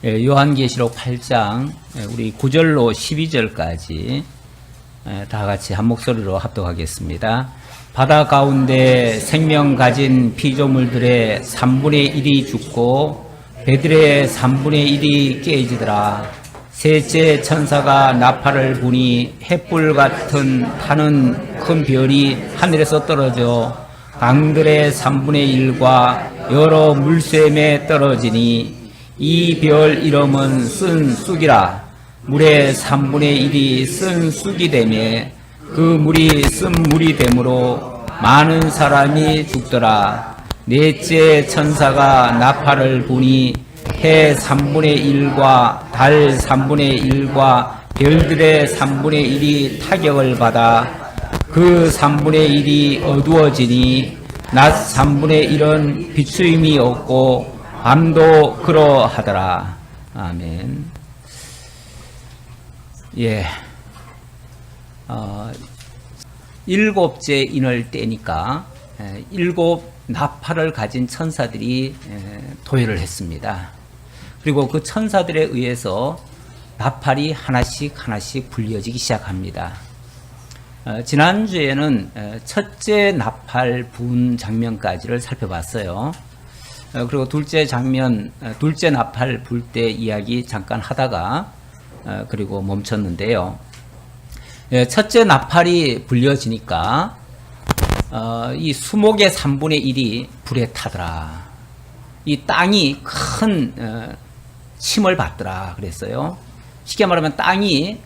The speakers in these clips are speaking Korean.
요한계시록 8장 우리 9절로 12절까지 다 같이 한 목소리로 합독하겠습니다. 바다 가운데 생명 가진 피조물들의 3분의 1이 죽고 배들의 3분의 1이 깨지더라. 셋째 천사가 나팔을 부니 횃불 같은 타는 큰 별이 하늘에서 떨어져 강들의 3분의 1과 여러 물샘에 떨어지니 이 별 이름은 쓴 쑥이라. 물의 3분의 1이 쓴 쑥이 되매 그 물이 쓴 물이 되므로 많은 사람이 죽더라. 넷째 천사가 나팔을 부니 해 3분의 1과 달 3분의 1과 별들의 3분의 1이 타격을 받아 그 3분의 1이 어두워지니 낮 3분의 1은 비추임이 없고 밤도 그러하더라. 아멘. 일곱째 인을 떼니까 일곱 나팔을 가진 천사들이 도열을 했습니다. 그리고 그 천사들에 의해서 나팔이 하나씩 불려지기 시작합니다. 지난주에는 첫째 나팔 분 장면까지를 살펴봤어요. 그리고 둘째 나팔 불 때 이야기 잠깐 하다가 그리고 멈췄는데요. 첫째 나팔이 불려지니까 이 수목의 3분의 1이 불에 타더라. 이 땅이 큰 침을 받더라 그랬어요. 쉽게 말하면 땅이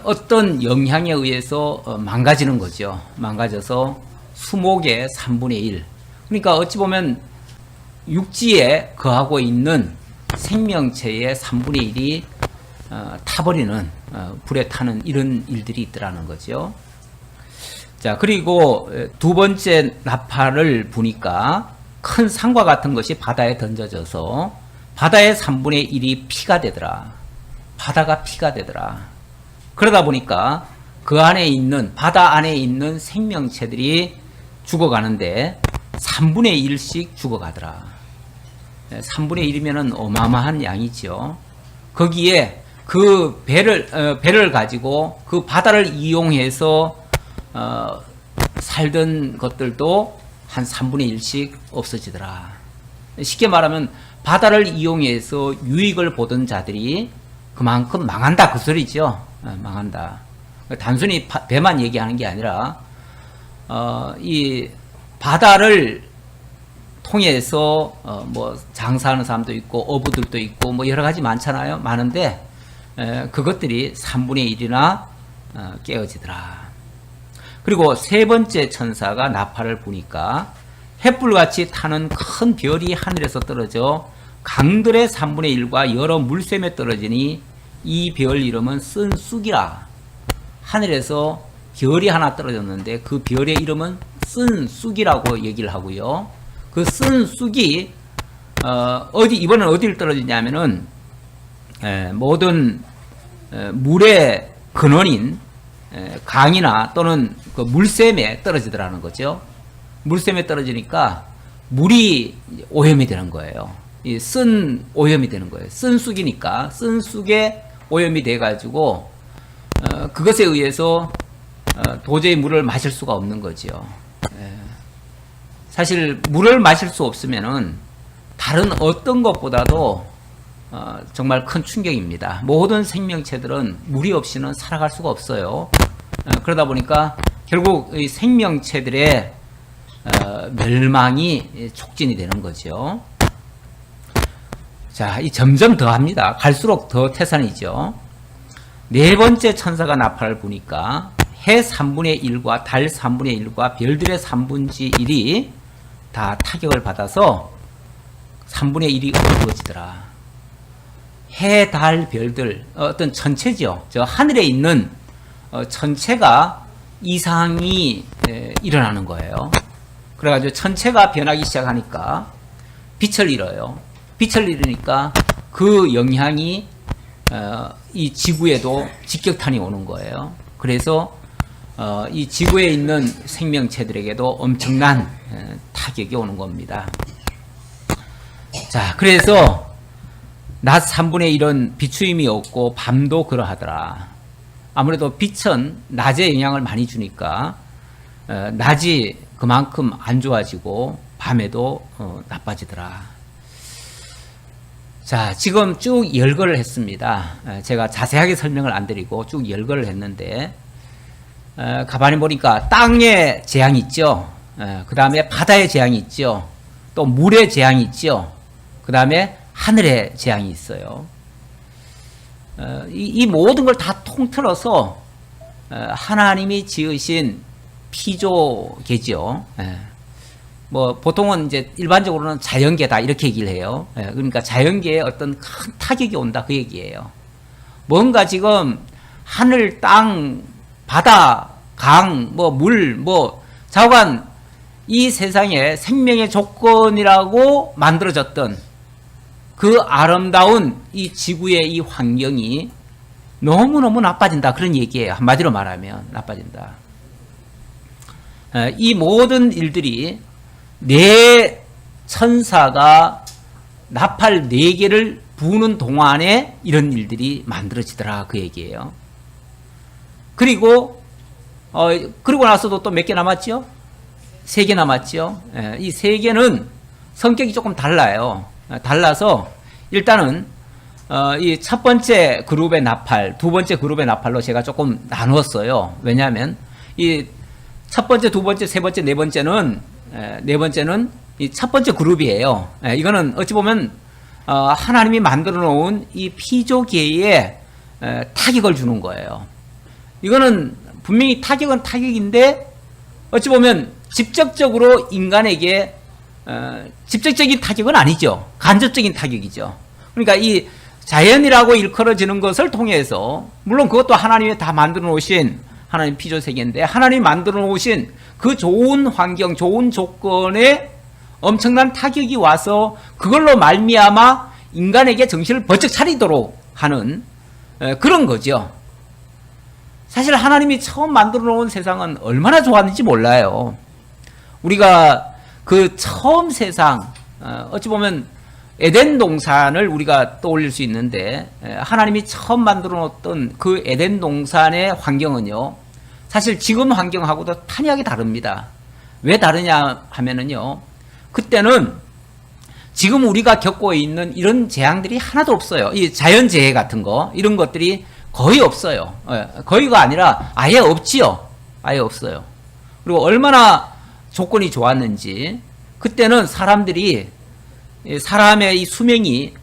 어떤 영향에 의해서 망가지는 거죠. 망가져서 수목의 3분의 1. 그러니까 어찌 보면 육지에 거하고 있는 생명체의 3분의 1이 타버리는, 불에 타는 이런 일들이 있더라는 거죠. 자, 그리고 두 번째 나팔을 부니까 큰 산과 같은 것이 바다에 던져져서 바다의 3분의 1이 피가 되더라. 바다가 피가 되더라. 그러다 보니까 그 안에 있는, 바다 안에 있는 생명체들이 죽어가는데 3분의 1씩 죽어가더라. 3분의 1이면은 어마어마한 양이죠. 거기에 그 배를 가지고 그 바다를 이용해서 살던 것들도 한 3분의 1씩 없어지더라. 쉽게 말하면 바다를 이용해서 유익을 보던 자들이 그만큼 망한다 그 소리죠. 망한다. 단순히 배만 얘기하는 게 아니라 이 바다를 통해서 뭐 장사하는 사람도 있고 어부들도 있고 뭐 여러 가지 많잖아요. 많은데 그것들이 3분의 1이나 깨어지더라. 그리고 세 번째 천사가 나팔을 부니까 횃불같이 타는 큰 별이 하늘에서 떨어져 강들의 3분의 1과 여러 물샘에 떨어지니 이 별 이름은 쓴 쑥이라. 하늘에서 별이 하나 떨어졌는데 그 별의 이름은 쓴 쑥이라고 얘기를 하고요. 그 쓴 쑥이 이번엔 어디를 떨어지냐면은 모든 물의 근원인 강이나 또는 그 물샘에 떨어지더라는 거죠. 물샘에 떨어지니까 물이 오염이 되는 거예요. 이 쓴 오염이 되는 거예요. 쓴 쑥이니까 쓴 쑥에 오염이 돼 가지고 그것에 의해서 도저히 물을 마실 수가 없는 거죠. 사실 물을 마실 수 없으면은 다른 어떤 것보다도 정말 큰 충격입니다. 모든 생명체들은 물이 없이는 살아갈 수가 없어요. 그러다 보니까 결국 이 생명체들의 멸망이 촉진이 되는 거죠. 자, 이 점점 더 합니다. 갈수록 더 태산이죠. 네 번째 천사가 나팔을 부니까 해 3분의 1과 달 3분의 1과 별들의 3분의 1이 다 타격을 받아서 3분의 1이 어두워지더라. 해, 달, 별들, 어떤 천체죠. 저 하늘에 있는 천체가 이상이 일어나는 거예요. 그래가지고 천체가 변하기 시작하니까 빛을 잃어요. 빛을 잃으니까 그 영향이 이 지구에도 직격탄이 오는 거예요. 그래서 이 지구에 있는 생명체들에게도 엄청난 타격이 오는 겁니다. 자, 그래서 낮 3분의 1은 비추임이 없고 밤도 그러하더라. 아무래도 빛은 낮에 영향을 많이 주니까 낮이 그만큼 안 좋아지고 밤에도 나빠지더라. 자, 지금 쭉 열거를 했습니다. 제가 자세하게 설명을 안 드리고 쭉 열거를 했는데 가만히 보니까 땅에 재앙이 있죠. 그 다음에 바다에 재앙이 있죠. 또 물에 재앙이 있죠. 그 다음에 하늘에 재앙이 있어요. 이 모든 걸 다 통틀어서 하나님이 지으신 피조계죠. 뭐 보통은 이제 일반적으로는 자연계다 이렇게 얘기를 해요. 그러니까 자연계에 어떤 큰 타격이 온다 그 얘기예요. 뭔가 지금 하늘, 땅, 바다, 강, 뭐 물, 뭐 좌우간 이 세상의 생명의 조건이라고 만들어졌던 그 아름다운 이 지구의 이 환경이 너무너무 나빠진다 그런 얘기예요. 한마디로 말하면 나빠진다. 이 모든 일들이 네 천사가 나팔 4개를 부는 동안에 이런 일들이 만들어지더라 그 얘기예요. 그리고 그리고 나서도 또 몇 개 남았죠? 3개 남았죠. 이 3개는 성격이 조금 달라요. 달라서 일단은 이 첫 번째 그룹의 나팔, 두 번째 그룹의 나팔로 제가 조금 나누었어요. 왜냐하면 이 첫 번째, 두 번째, 세 번째, 네 번째는 이 첫 번째 그룹이에요. 이거는 어찌 보면 하나님이 만들어 놓은 이 피조계에 타격을 주는 거예요. 이거는 분명히 타격은 타격인데 어찌 보면 직접적으로 인간에게 직접적인 타격은 아니죠. 간접적인 타격이죠. 그러니까 이 자연이라고 일컬어지는 것을 통해서 물론 그것도 하나님이 다 만들어 놓으신 하나님 피조세계인데 하나님이 만들어 놓으신 그 좋은 환경, 좋은 조건에 엄청난 타격이 와서 그걸로 말미암아 인간에게 정신을 번쩍 차리도록 하는 그런 거죠. 사실 하나님이 처음 만들어 놓은 세상은 얼마나 좋았는지 몰라요. 우리가 그 처음 세상, 어찌 보면 에덴 동산을 우리가 떠올릴 수 있는데 하나님이 처음 만들어 놓았던 그 에덴 동산의 환경은요, 사실 지금 환경하고도 판이하게 다릅니다. 왜 다르냐 하면은요, 그때는 지금 우리가 겪고 있는 이런 재앙들이 하나도 없어요. 이 자연재해 같은 거, 이런 것들이 거의 없어요. 거의가 아니라 아예 없지요. 아예 없어요. 그리고 얼마나 조건이 좋았는지, 그때는 사람들이, 사람의 이 수명이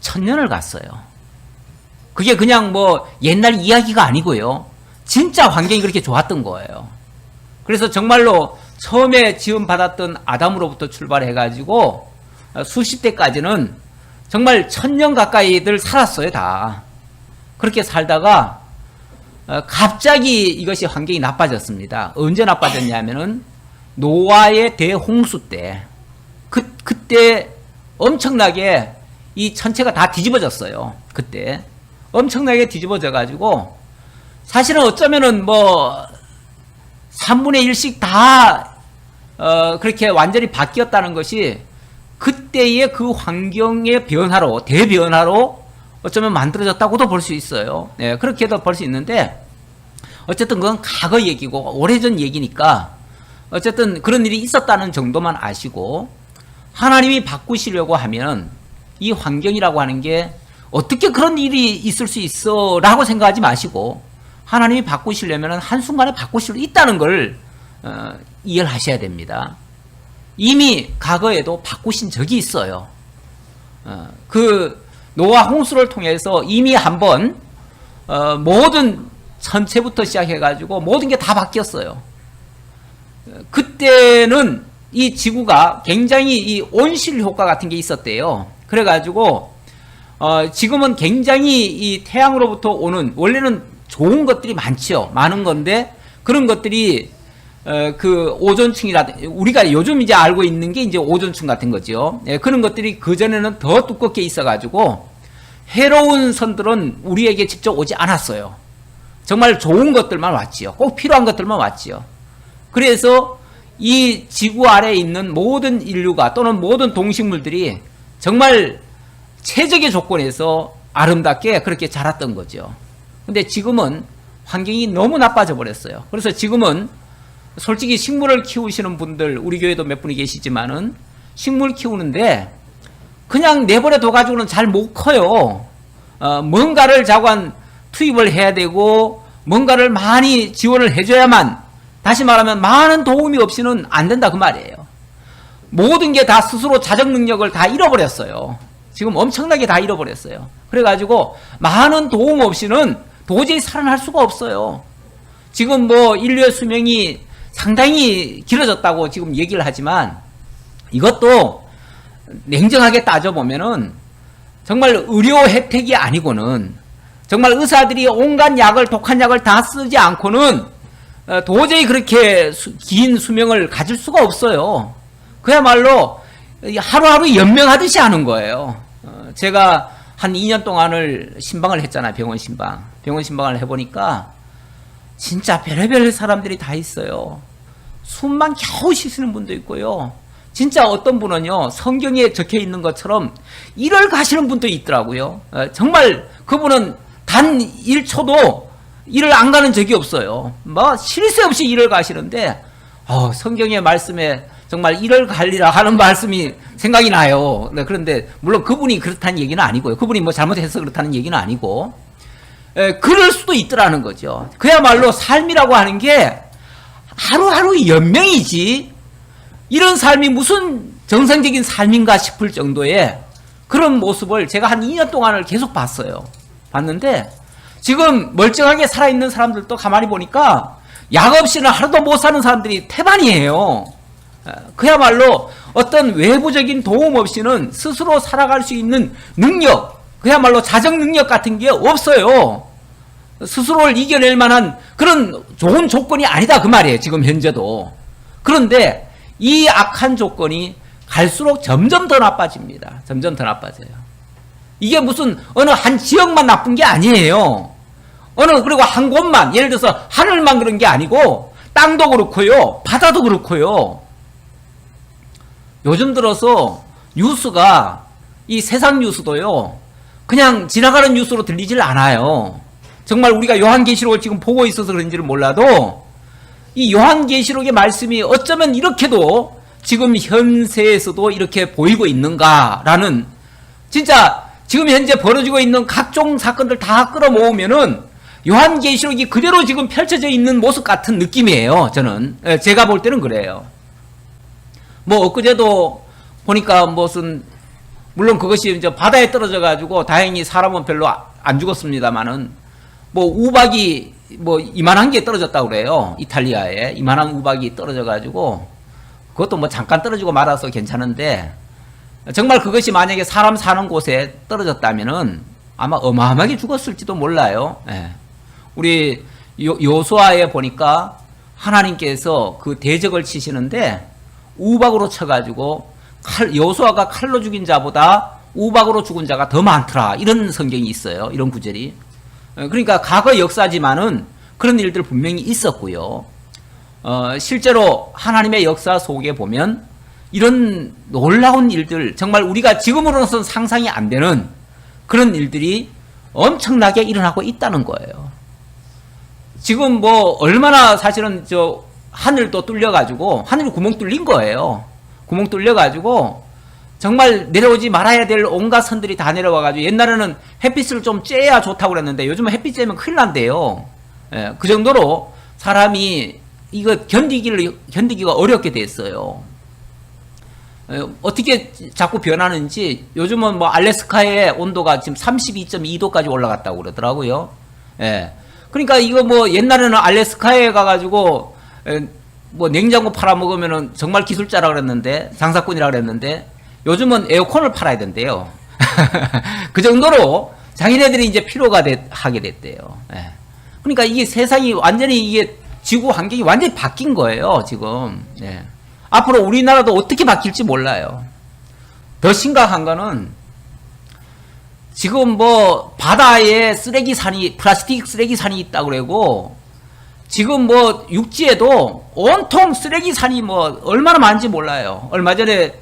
1000년을 갔어요. 그게 그냥 뭐 옛날 이야기가 아니고요. 진짜 환경이 그렇게 좋았던 거예요. 그래서 정말로 처음에 지음받았던 아담으로부터 출발해가지고 수십 대까지는 정말 1000년 가까이들 살았어요, 다. 그렇게 살다가 갑자기 이것이 환경이 나빠졌습니다. 언제 나빠졌냐면은 노아의 대홍수 때, 그때 엄청나게 이 전체가 다 뒤집어졌어요. 그때 엄청나게 뒤집어져가지고 사실은 어쩌면은 뭐 3분의 1씩 다 그렇게 완전히 바뀌었다는 것이 그때의 그 환경의 변화로, 대변화로 어쩌면 만들어졌다고도 볼 수 있어요. 네, 그렇게도 볼 수 있는데 어쨌든 그건 과거 얘기고 오래전 얘기니까 어쨌든 그런 일이 있었다는 정도만 아시고, 하나님이 바꾸시려고 하면 이 환경이라고 하는 게 어떻게 그런 일이 있을 수 있어 라고 생각하지 마시고, 하나님이 바꾸시려면 한순간에 바꾸실 수 있다는 걸 이해를 하셔야 됩니다. 이미 과거에도 바꾸신 적이 있어요. 그 노아 홍수를 통해서 이미 한번 모든 천체부터 시작해가지고 모든 게 다 바뀌었어요. 그때는 이 지구가 굉장히 이 온실 효과 같은 게 있었대요. 그래가지고 지금은 굉장히 이 태양으로부터 오는, 원래는 좋은 것들이 많죠. 많은 건데 그런 것들이 그 오존층이라든지 우리가 요즘 이제 알고 있는 게 이제 오존층 같은 거죠. 그런 것들이 그전에는 더 두껍게 있어가지고 해로운 선들은 우리에게 직접 오지 않았어요. 정말 좋은 것들만 왔지요. 꼭 필요한 것들만 왔지요. 그래서 이 지구 아래에 있는 모든 인류가 또는 모든 동식물들이 정말 최적의 조건에서 아름답게 그렇게 자랐던 거죠. 근데 지금은 환경이 너무 나빠져 버렸어요. 그래서 지금은 솔직히 식물을 키우시는 분들, 우리 교회도 몇 분이 계시지만은 식물 키우는데 그냥 내버려 둬가지고는 잘 못 커요. 뭔가를 자관 투입을 해야 되고 뭔가를 많이 지원을 해줘야만, 다시 말하면 많은 도움이 없이는 안 된다 그 말이에요. 모든 게 다 스스로 자정 능력을 다 잃어버렸어요. 지금 엄청나게 다 잃어버렸어요. 그래가지고 많은 도움 없이는 도저히 살아날 수가 없어요. 지금 뭐 인류의 수명이 상당히 길어졌다고 지금 얘기를 하지만 이것도 냉정하게 따져보면은 정말 의료 혜택이 아니고는, 정말 의사들이 온갖 약을, 독한 약을 다 쓰지 않고는 도저히 그렇게 긴 수명을 가질 수가 없어요. 그야말로 하루하루 연명하듯이 하는 거예요. 제가 한 2년 동안을 신방을 했잖아요. 병원 신방을 해보니까 진짜 별의별 사람들이 다 있어요. 숨만 겨우 쉬시는 분도 있고요. 진짜 어떤 분은요, 성경에 적혀 있는 것처럼 일을 가시는 분도 있더라고요. 정말 그분은 단 1초도 일을 안 가는 적이 없어요. 뭐 쉴 새 없이 일을 가시는데 성경의 말씀에 정말 일을 갈리라 하는 말씀이 생각이 나요. 네, 그런데 물론 그분이 그렇다는 얘기는 아니고요. 그분이 뭐 잘못해서 그렇다는 얘기는 아니고, 그럴 수도 있더라는 거죠. 그야말로 삶이라고 하는 게 하루하루 연명이지 이런 삶이 무슨 정상적인 삶인가 싶을 정도의 그런 모습을 제가 한 2년 동안을 계속 봤는데 지금 멀쩡하게 살아있는 사람들도 가만히 보니까 약 없이는 하루도 못 사는 사람들이 태반이에요. 그야말로 어떤 외부적인 도움 없이는 스스로 살아갈 수 있는 능력, 그야말로 자정 능력 같은 게 없어요. 스스로를 이겨낼 만한 그런 좋은 조건이 아니다 그 말이에요. 지금 현재도. 그런데 이 악한 조건이 갈수록 점점 더 나빠집니다. 점점 더 나빠져요. 이게 무슨 어느 한 지역만 나쁜 게 아니에요. 그리고 한 곳만, 예를 들어서 하늘만 그런 게 아니고 땅도 그렇고요, 바다도 그렇고요. 요즘 들어서 뉴스가, 이 세상 뉴스도요, 그냥 지나가는 뉴스로 들리질 않아요. 정말 우리가 요한계시록을 지금 보고 있어서 그런지는 몰라도 이 요한계시록의 말씀이 어쩌면 이렇게도 지금 현세에서도 이렇게 보이고 있는가라는, 진짜 지금 현재 벌어지고 있는 각종 사건들 다 끌어모으면은 요한계시록이 그대로 지금 펼쳐져 있는 모습 같은 느낌이에요. 저는, 제가 볼 때는 그래요. 뭐 엊그제도 보니까 무슨, 물론 그것이 이제 바다에 떨어져 가지고 다행히 사람은 별로 안 죽었습니다만은 뭐 우박이 뭐 이만한 게 떨어졌다고 그래요. 이탈리아에 이만한 우박이 떨어져 가지고, 그것도 뭐 잠깐 떨어지고 말아서 괜찮은데 정말 그것이 만약에 사람 사는 곳에 떨어졌다면은 아마 어마어마하게 죽었을지도 몰라요. 예. 우리 요수아에 보니까 하나님께서 그 대적을 치시는데 우박으로 쳐가지고 여호수아가 칼로 죽인 자보다 우박으로 죽은 자가 더 많더라, 이런 성경이 있어요. 이런 구절이. 그러니까 과거 역사지만은 그런 일들 분명히 있었고요. 실제로 하나님의 역사 속에 보면 이런 놀라운 일들, 정말 우리가 지금으로서는 상상이 안 되는 그런 일들이 엄청나게 일어나고 있다는 거예요. 지금 뭐 얼마나 사실은 하늘도 뚫려가지고, 하늘이 구멍 뚫린 거예요. 구멍 뚫려가지고 정말 내려오지 말아야 될 온갖 선들이 다 내려와가지고, 옛날에는 햇빛을 좀 쬐야 좋다고 그랬는데 요즘은 햇빛 쬐면 큰일 난대요. 예, 그 정도로 사람이 이거 견디기가 어렵게 됐어요. 어떻게 자꾸 변하는지, 요즘은 뭐 알래스카의 온도가 지금 32.2도까지 올라갔다고 그러더라고요. 예. 그러니까 이거 뭐 옛날에는 알래스카에 가가지고 뭐 냉장고 팔아먹으면은 정말 기술자라 그랬는데, 장사꾼이라 그랬는데, 요즘은 에어컨을 팔아야 된대요. 그 정도로 자기네들이 이제 필요가 하게 됐대요. 예. 그러니까 이게 세상이 완전히, 이게 지구 환경이 완전히 바뀐 거예요, 지금. 예. 앞으로 우리나라도 어떻게 바뀔지 몰라요. 더 심각한 거는 지금 뭐 바다에 플라스틱 쓰레기산이 있다고 그러고, 지금 뭐 육지에도 온통 쓰레기산이 뭐 얼마나 많은지 몰라요. 얼마 전에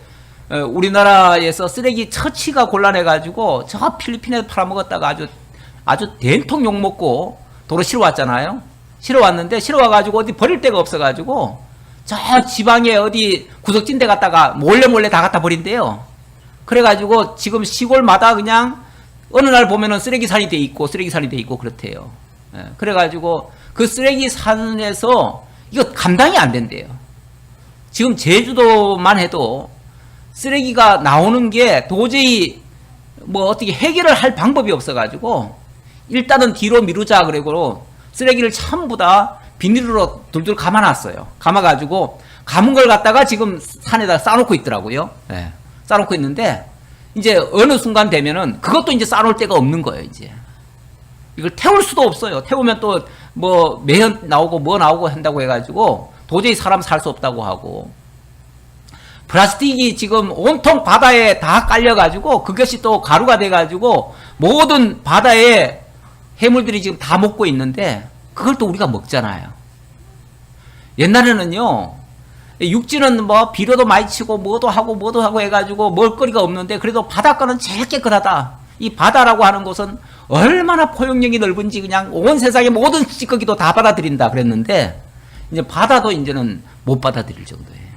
우리나라에서 쓰레기 처치가 곤란해가지고 저 필리핀에 팔아먹었다가 아주 된통 욕먹고 도로 실어 왔잖아요. 실어 왔는데 실어 와가지고 어디 버릴 데가 없어가지고 저 지방에 어디 구석진 데 갔다가 몰래 다 갖다 버린대요. 그래가지고 지금 시골마다 그냥 어느 날 보면은 쓰레기산이 돼 있고 그렇대요. 그래가지고 그 쓰레기산에서 이거 감당이 안 된대요. 지금 제주도만 해도 쓰레기가 나오는 게 도저히 뭐 어떻게 해결을 할 방법이 없어가지고 일단은 뒤로 미루자 그러고 쓰레기를 전부 다 비닐로 둘둘 감아놨어요. 감아가지고 감은 걸 갖다가 지금 산에다 싸놓고 있더라고요. 싸놓고 있는데 이제 어느 순간 되면은 그것도 이제 싸놓을 데가 없는 거예요. 이제 이걸 태울 수도 없어요. 태우면 또 뭐 매연 나오고 뭐 나오고 한다고 해가지고 도저히 사람 살 수 없다고 하고, 플라스틱이 지금 온통 바다에 다 깔려가지고 그것이 또 가루가 돼가지고 모든 바다에 해물들이 지금 다 먹고 있는데 그걸 또 우리가 먹잖아요. 옛날에는요, 육지는 뭐 비료도 많이 치고 뭐도 하고 해가지고 먹거리가 없는데 그래도 바닷가는 제일 깨끗하다. 이 바다라고 하는 곳은 얼마나 포용력이 넓은지 그냥 온 세상의 모든 찌꺼기도 다 받아들인다 그랬는데 이제 바다도 이제는 못 받아들일 정도예요.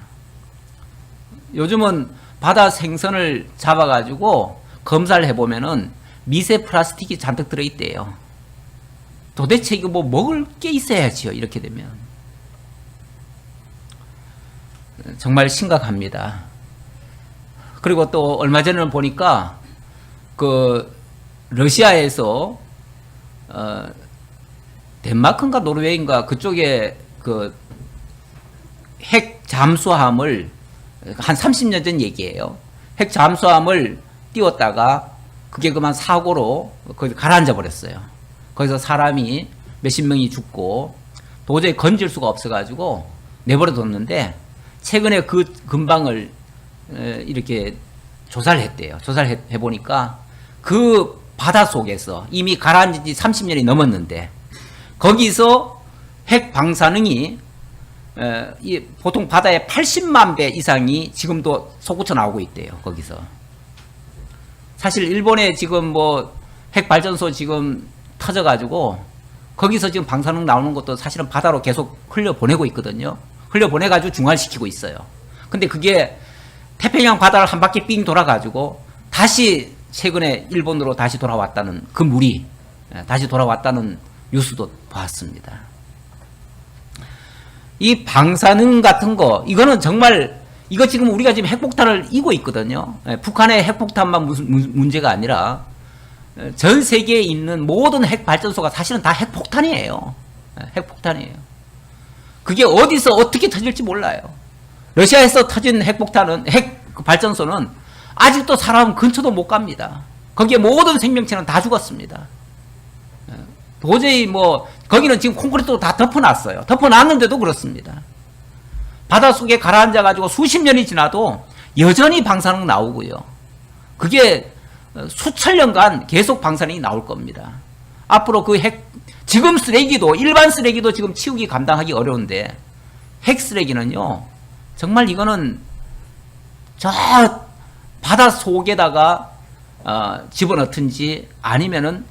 요즘은 바다 생선을 잡아가지고 검사를 해보면은 미세 플라스틱이 잔뜩 들어있대요. 도대체 이거 뭐 먹을 게 있어야지요. 이렇게 되면 정말 심각합니다. 그리고 또 얼마 전에는 보니까 그 러시아에서 덴마크인가 노르웨이인가 그쪽에 그 핵 잠수함을 한 30년 전 얘기예요. 핵 잠수함을 띄웠다가 그게 그만 사고로 거기 가라앉아 버렸어요. 거기서 사람이 몇십 명이 죽고 도저히 건질 수가 없어가지고 내버려 뒀는데 최근에 그 근방을 이렇게 조사를 했대요. 조사를 해보니까 그 바다 속에서 이미 가라앉은 지 30년이 넘었는데 거기서 핵 방사능이 보통 바다에 80만 배 이상이 지금도 솟구쳐 나오고 있대요. 거기서 사실 일본에 지금 뭐 핵 발전소 지금 터져가지고 거기서 지금 방사능 나오는 것도 사실은 바다로 계속 흘려보내고 있거든요. 흘려보내가지고 중화시키고 있어요. 근데 그게 태평양 바다를 한 바퀴 삥 돌아가지고 다시 최근에 일본으로 다시 돌아왔다는 그 물이 다시 돌아왔다는 뉴스도 봤습니다. 이 방사능 같은 거 이거는 정말 이거 지금 우리가 지금 핵폭탄을 이고 있거든요. 북한의 핵폭탄만 무슨 문제가 아니라 전 세계에 있는 모든 핵 발전소가 사실은 다 핵폭탄이에요. 핵폭탄이에요. 그게 어디서 어떻게 터질지 몰라요. 러시아에서 터진 핵폭탄은 핵 발전소는 아직도 사람 근처도 못 갑니다. 거기에 모든 생명체는 다 죽었습니다. 도저히 뭐 거기는 지금 콘크리트로 다 덮어놨어요. 덮어놨는데도 그렇습니다. 바닷속에 가라앉아가지고 수십 년이 지나도 여전히 방사능 나오고요. 그게 수천 년간 계속 방사능이 나올 겁니다. 앞으로 그 지금 쓰레기도 일반 쓰레기도 지금 치우기 감당하기 어려운데 핵 쓰레기는요 정말 이거는 저 바다 속에다가 집어넣든지 아니면은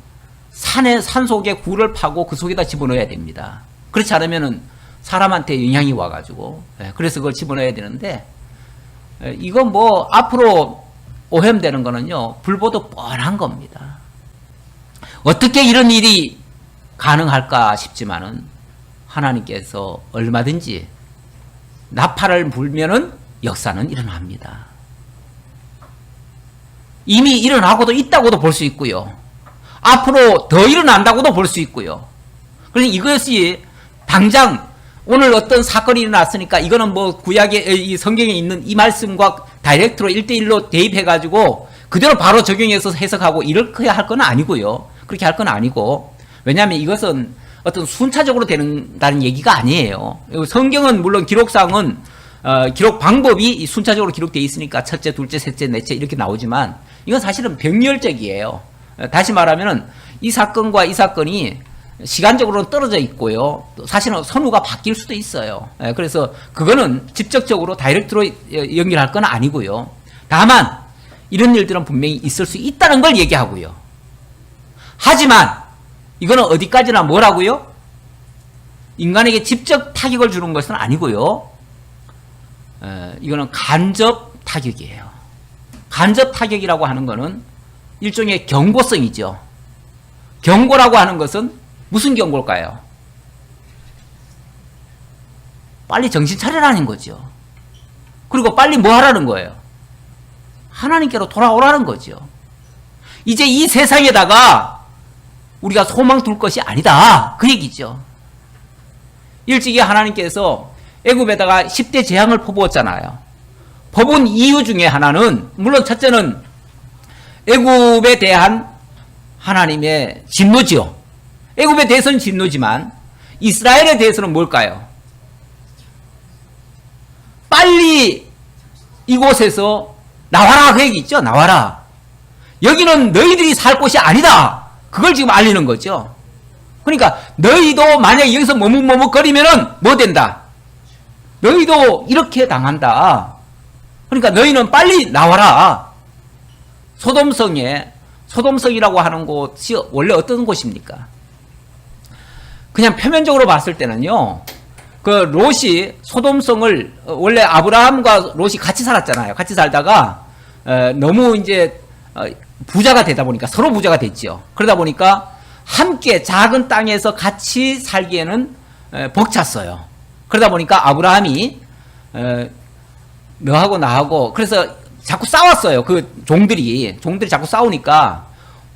산 속에 굴을 파고 그 속에다 집어넣어야 됩니다. 그렇지 않으면은 사람한테 영향이 와가지고 그래서 그걸 집어넣어야 되는데 이건 뭐 앞으로 오염되는 거는요 불보듯 뻔한 겁니다. 어떻게 이런 일이 가능할까 싶지만은 하나님께서 얼마든지 나팔을 불면은 역사는 일어납니다. 이미 일어나고도 있다고도 볼 수 있고요. 앞으로 더 일어난다고도 볼 수 있고요. 그래서 이것이 당장 오늘 어떤 사건이 일어났으니까 이거는 뭐 구약의 이 성경에 있는 이 말씀과 다이렉트로 1대1로 대입해가지고 그대로 바로 적용해서 해석하고 이렇게 할 건 아니고요. 그렇게 할 건 아니고 왜냐하면 이것은 어떤 순차적으로 된다는 얘기가 아니에요. 성경은 물론 기록상은 기록 방법이 순차적으로 기록되어 있으니까 첫째, 둘째, 셋째, 넷째 이렇게 나오지만 이건 사실은 병렬적이에요. 다시 말하면 이 사건과 이 사건이 시간적으로는 떨어져 있고요. 사실은 선후가 바뀔 수도 있어요. 그래서 그거는 직접적으로 다이렉트로 연결할 건 아니고요. 다만 이런 일들은 분명히 있을 수 있다는 걸 얘기하고요. 하지만 이거는 어디까지나 뭐라고요? 인간에게 직접 타격을 주는 것은 아니고요. 이거는 간접 타격이에요. 간접 타격이라고 하는 것은 일종의 경고성이죠. 경고라고 하는 것은 무슨 경고일까요? 빨리 정신 차리라는 거죠. 그리고 빨리 뭐 하라는 거예요? 하나님께로 돌아오라는 거죠. 이제 이 세상에다가 우리가 소망 둘 것이 아니다. 그 얘기죠. 일찍이 하나님께서 애굽에다가 10대 재앙을 퍼부었잖아요. 퍼부은 이유 중에 하나는 물론 첫째는 애굽에 대한 하나님의 진노지요. 애굽에 대해서는 진노지만 이스라엘에 대해서는 뭘까요? 빨리 이곳에서 나와라 그 얘기 있죠. 나와라. 여기는 너희들이 살 곳이 아니다. 그걸 지금 알리는 거죠. 그러니까 너희도 만약 여기서 머뭇머뭇거리면은 뭐 된다? 너희도 이렇게 당한다. 그러니까 너희는 빨리 나와라. 소돔성이라고 하는 곳이 원래 어떤 곳입니까? 그냥 표면적으로 봤을 때는요. 그 롯이 소돔성을 원래 아브라함과 롯이 같이 살았잖아요. 같이 살다가 너무 이제 부자가 되다 보니까 서로 부자가 됐죠. 그러다 보니까 함께 작은 땅에서 같이 살기에는 벅찼어요. 그러다 보니까 아브라함이 너하고 나하고 그래서 자꾸 싸웠어요. 그 종들이 자꾸 싸우니까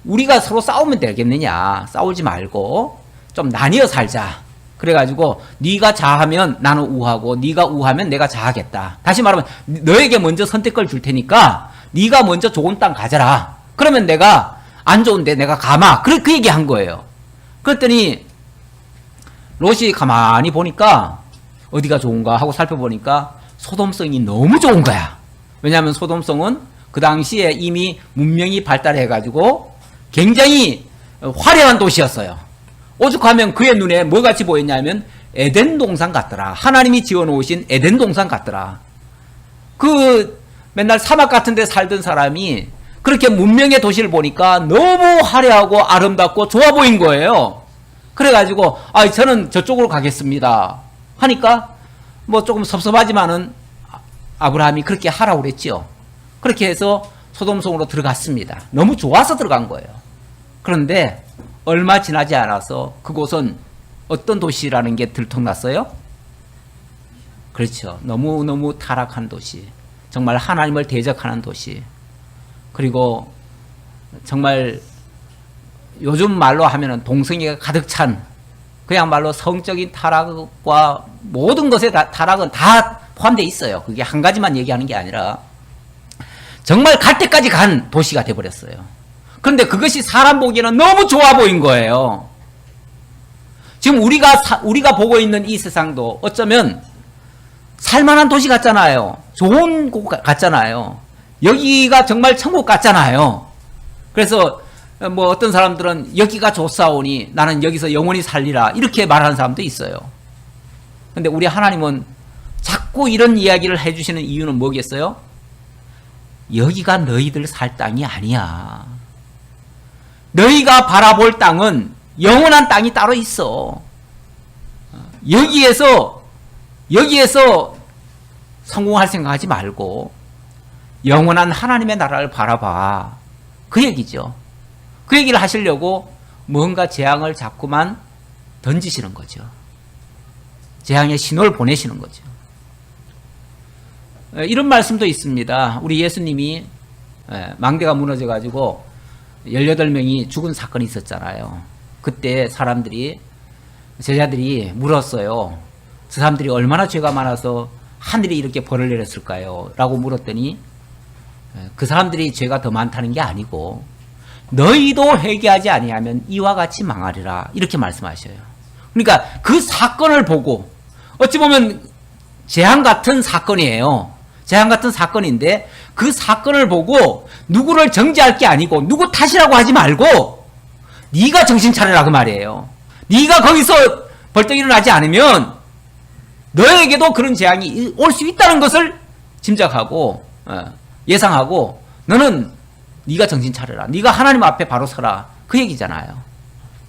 우리가 서로 싸우면 되겠느냐. 싸우지 말고 좀 나뉘어 살자. 그래가지고 네가 자하면 나는 우하고 네가 우하면 내가 자하겠다. 다시 말하면 너에게 먼저 선택권을 줄 테니까 네가 먼저 좋은 땅 가져라. 그러면 내가 안 좋은데 내가 가마. 그 얘기 한 거예요. 그랬더니 롯이 가만히 보니까 어디가 좋은가 하고 살펴보니까 소돔성이 너무 좋은 거야. 왜냐하면 소돔성은 그 당시에 이미 문명이 발달해가지고 굉장히 화려한 도시였어요. 오죽하면 그의 눈에 뭐 같이 보였냐면 에덴 동산 같더라. 하나님이 지어놓으신 에덴 동산 같더라. 그 맨날 사막 같은 데 살던 사람이 그렇게 문명의 도시를 보니까 너무 화려하고 아름답고 좋아 보인 거예요. 그래가지고 저는 저쪽으로 가겠습니다 하니까 뭐 조금 섭섭하지만은 아브라함이 그렇게 하라고 그랬죠. 그렇게 해서 소돔성으로 들어갔습니다. 너무 좋아서 들어간 거예요. 그런데 얼마 지나지 않아서 그곳은 어떤 도시라는 게 들통났어요? 그렇죠. 너무너무 타락한 도시. 정말 하나님을 대적하는 도시. 그리고 정말 요즘 말로 하면은 동성애가 가득 찬 그야말로 성적인 타락과 모든 것의 타락은 다 포함되어 있어요. 그게 한 가지만 얘기하는 게 아니라 정말 갈 때까지 간 도시가 돼버렸어요. 그런데 그것이 사람 보기에는 너무 좋아 보인 거예요. 지금 우리가 보고 있는 이 세상도 어쩌면 살만한 도시 같잖아요. 좋은 곳 같잖아요. 여기가 정말 천국 같잖아요. 그래서 뭐 어떤 사람들은 여기가 좋사오니 나는 여기서 영원히 살리라 이렇게 말하는 사람도 있어요. 근데 우리 하나님은 자꾸 이런 이야기를 해주시는 이유는 뭐겠어요? 여기가 너희들 살 땅이 아니야. 너희가 바라볼 땅은 영원한 땅이 따로 있어. 여기에서 성공할 생각하지 말고 영원한 하나님의 나라를 바라봐. 그 얘기죠. 그 얘기를 하시려고 뭔가 재앙을 자꾸만 던지시는 거죠. 재앙의 신호를 보내시는 거죠. 이런 말씀도 있습니다. 우리 예수님이 망대가 무너져가지고 18명이 죽은 사건이 있었잖아요. 그때 제자들이 물었어요. 그 사람들이 얼마나 죄가 많아서 하늘이 이렇게 벌을 내렸을까요? 라고 물었더니 그 사람들이 죄가 더 많다는 게 아니고 너희도 회개하지 아니하면 이와 같이 망하리라 이렇게 말씀하셔요. 그러니까 그 사건을 보고 어찌 보면 재앙 같은 사건이에요. 재앙 같은 사건인데 그 사건을 보고 누구를 정죄할 게 아니고 누구 탓이라고 하지 말고 네가 정신 차려라 그 말이에요. 네가 거기서 벌떡 일어나지 않으면 너에게도 그런 재앙이 올 수 있다는 것을 짐작하고 예상하고 너는 네가 정신 차려라. 네가 하나님 앞에 바로 서라. 그 얘기잖아요.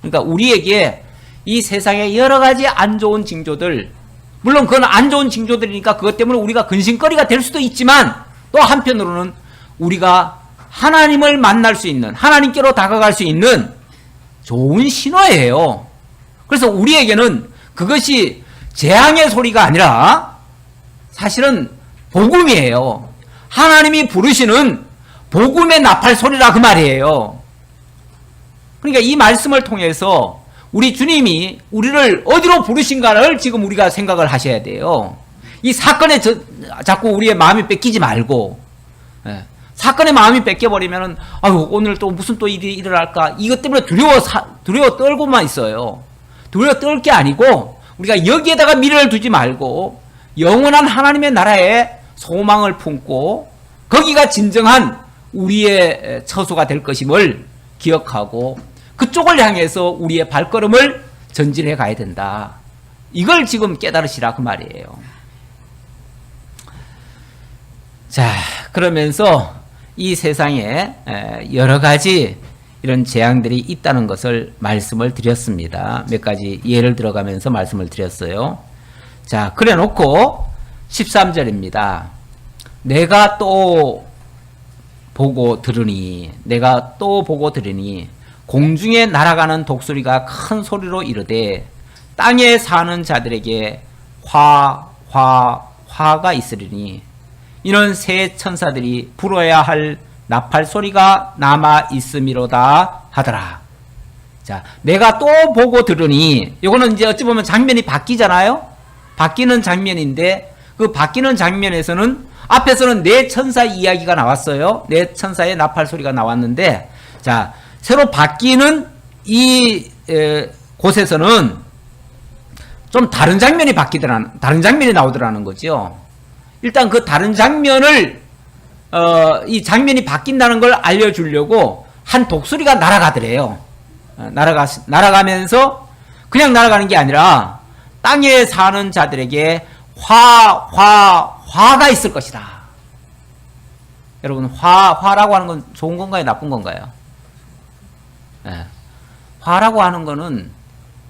그러니까 우리에게 이 세상에 여러 가지 안 좋은 징조들, 물론 그건 안 좋은 징조들이니까 그것 때문에 우리가 근심거리가 될 수도 있지만 또 한편으로는 우리가 하나님을 만날 수 있는, 하나님께로 다가갈 수 있는 좋은 신호예요. 그래서 우리에게는 그것이 재앙의 소리가 아니라 사실은 복음이에요. 하나님이 부르시는 복음의 나팔 소리라 그 말이에요. 그러니까 이 말씀을 통해서 우리 주님이 우리를 어디로 부르신가를 지금 우리가 생각을 하셔야 돼요. 이 사건에 자꾸 우리의 마음이 뺏기지 말고, 사건에 마음이 뺏겨버리면은, 아유, 오늘 또 무슨 또 일이 일어날까? 이것 때문에 두려워 떨고만 있어요. 두려워 떨 게 아니고, 우리가 여기에다가 미래를 두지 말고, 영원한 하나님의 나라에 소망을 품고, 거기가 진정한 우리의 처소가 될 것임을 기억하고, 그쪽을 향해서 우리의 발걸음을 전진해 가야 된다. 이걸 지금 깨달으시라 그 말이에요. 자, 그러면서 이 세상에 여러 가지 이런 재앙들이 있다는 것을 말씀을 드렸습니다. 몇 가지 예를 들어가면서 말씀을 드렸어요. 자, 그래 놓고 13절입니다. 내가 또 보고 들으니 공중에 날아가는 독수리가 큰 소리로 이르되 땅에 사는 자들에게 화가 있으리니 이는 새 천사들이 불어야 할 나팔 소리가 남아 있음이로다 하더라. 자, 내가 또 보고 들으니, 이거는 이제 어찌 보면 장면이 바뀌잖아요? 바뀌는 장면인데, 그 바뀌는 장면에서는, 앞에서는 네 천사 이야기가 나왔어요. 네 천사의 나팔 소리가 나왔는데, 자, 새로 바뀌는 이 곳에서는 좀 다른 장면이 다른 장면이 나오더라는 거죠. 일단 그 다른 장면을 이 장면이 바뀐다는 걸 알려주려고 한 독수리가 날아가더래요. 날아가면서 그냥 날아가는 게 아니라 땅에 사는 자들에게 화가 있을 것이다. 여러분, 화라고 하는 건 좋은 건가요? 나쁜 건가요? 네. 화라고 하는 거는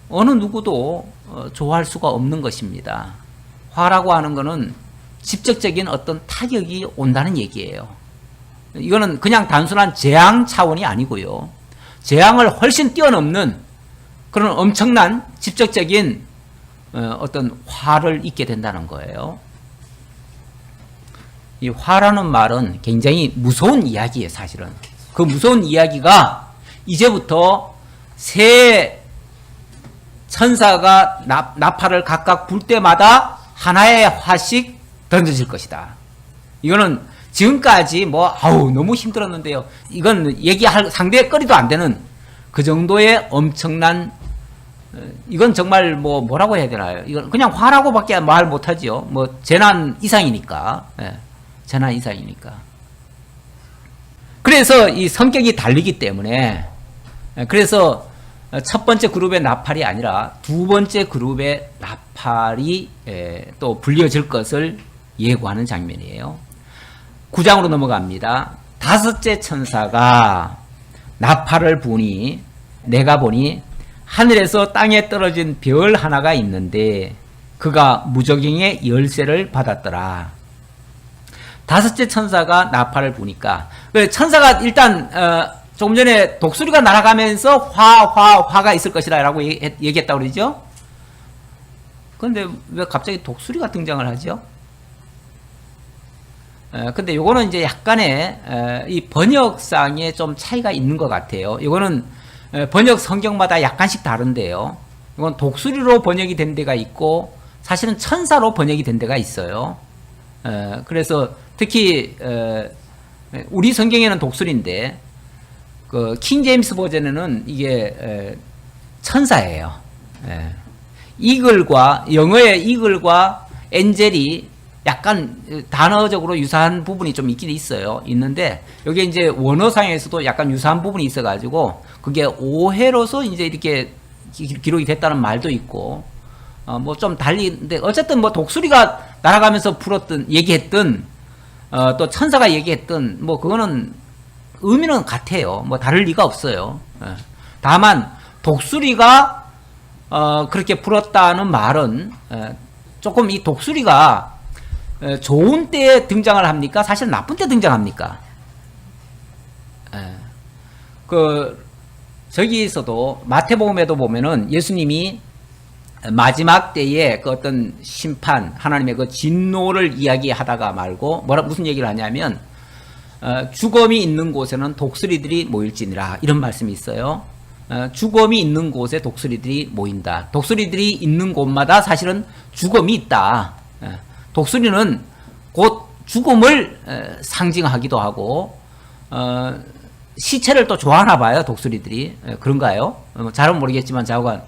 어느 누구도 좋아할 수가 없는 것입니다. 화라고 하는 거는 직접적인 어떤 타격이 온다는 얘기예요. 이거는 그냥 단순한 재앙 차원이 아니고요. 재앙을 훨씬 뛰어넘는 그런 엄청난 직접적인 어떤 화를 입게 된다는 거예요. 이 화라는 말은 굉장히 무서운 이야기예요, 사실은. 그 무서운 이야기가 이제부터 새 천사가 나팔을 각각 불 때마다 하나의 화씩 던져질 것이다. 이거는 지금까지 너무 힘들었는데요. 이건 얘기할 상대의 거리도 안 되는 그 정도의 엄청난, 이건 정말 뭐라고 해야 되나요? 이건 그냥 화라고밖에 말 못하지요. 재난 이상이니까. 재난 이상이니까. 그래서 이 성격이 다르기 때문에, 그래서 첫 번째 그룹의 나팔이 아니라 두 번째 그룹의 나팔이 또 불려질 것을 예고하는 장면이에요. 9장으로 넘어갑니다. 다섯째 천사가 나팔을 부니 내가 보니 하늘에서 땅에 떨어진 별 하나가 있는데 그가 무저갱의 열쇠를 받았더라. 다섯째 천사가 나팔을 부니까, 천사가 일단 조금 전에 독수리가 날아가면서 화가 있을 것이다 라고 얘기했다고 그러죠? 그런데 왜 갑자기 독수리가 등장을 하죠? 근데 요거는 이제 약간의 이 번역상에 좀 차이가 있는 것 같아요. 이거는 번역 성경마다 약간씩 다른데요. 이건 독수리로 번역이 된 데가 있고 사실은 천사로 번역이 된 데가 있어요. 그래서 특히 우리 성경에는 독수리인데 그 킹 제임스 버전에는 이게 천사예요. 이글과, 영어의 이글과 엔젤이 약간 단어적으로 유사한 부분이 좀 있긴 있어요. 있는데 여기 이제 원어상에서도 약간 유사한 부분이 있어가지고 그게 오해로서 이제 이렇게 기록이 됐다는 말도 있고 뭐 좀 달리는데 어쨌든 뭐 독수리가 날아가면서 얘기했던 또 천사가 얘기했던 뭐 그거는 의미는 같아요. 뭐 다를 리가 없어요. 다만 독수리가 그렇게 불었다는 말은 조금 이 독수리가 좋은 때에 등장을 합니까? 사실 나쁜 때 등장합니까? 저기서도 마태복음에도 보면은 예수님이 마지막 때에 그 어떤 심판, 하나님의 그 진노를 이야기하다가 말고 무슨 얘기를 하냐면 죽음이 있는 곳에는 독수리들이 모일지니라 이런 말씀이 있어요. 죽음이 있는 곳에 독수리들이 모인다. 독수리들이 있는 곳마다 사실은 죽음이 있다. 독수리는 곧 죽음을 상징하기도 하고 시체를 또 좋아하나 봐요. 독수리들이. 그런가요? 잘은 모르겠지만 자오간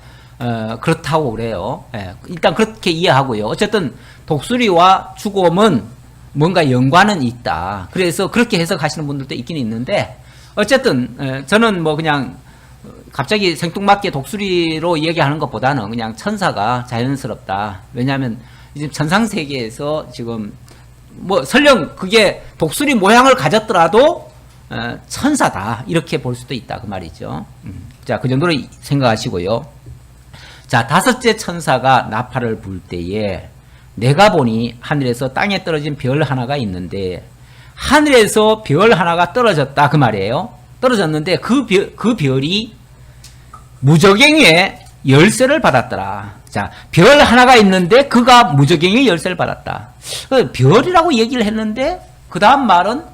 그렇다고 그래요. 일단 그렇게 이해하고요. 어쨌든 독수리와 죽음은 뭔가 연관은 있다. 그래서 그렇게 해석하시는 분들도 있긴 있는데 어쨌든 저는 뭐 그냥 갑자기 생뚱맞게 독수리로 얘기하는 것보다는 그냥 천사가 자연스럽다. 왜냐하면 지금 천상세계에서 지금 뭐 설령 그게 독수리 모양을 가졌더라도 천사다 이렇게 볼 수도 있다 그 말이죠. 자, 그 정도로 생각하시고요. 자, 다섯째 천사가 나팔을 불 때에 내가 보니 하늘에서 땅에 떨어진 별 하나가 있는데 하늘에서 별 하나가 떨어졌다 그 말이에요. 떨어졌는데 그 별이 무저갱이의 열쇠를 받았더라. 자, 별 하나가 있는데 그가 무저갱이의 열쇠를 받았다. 별이라고 얘기를 했는데 그 다음 말은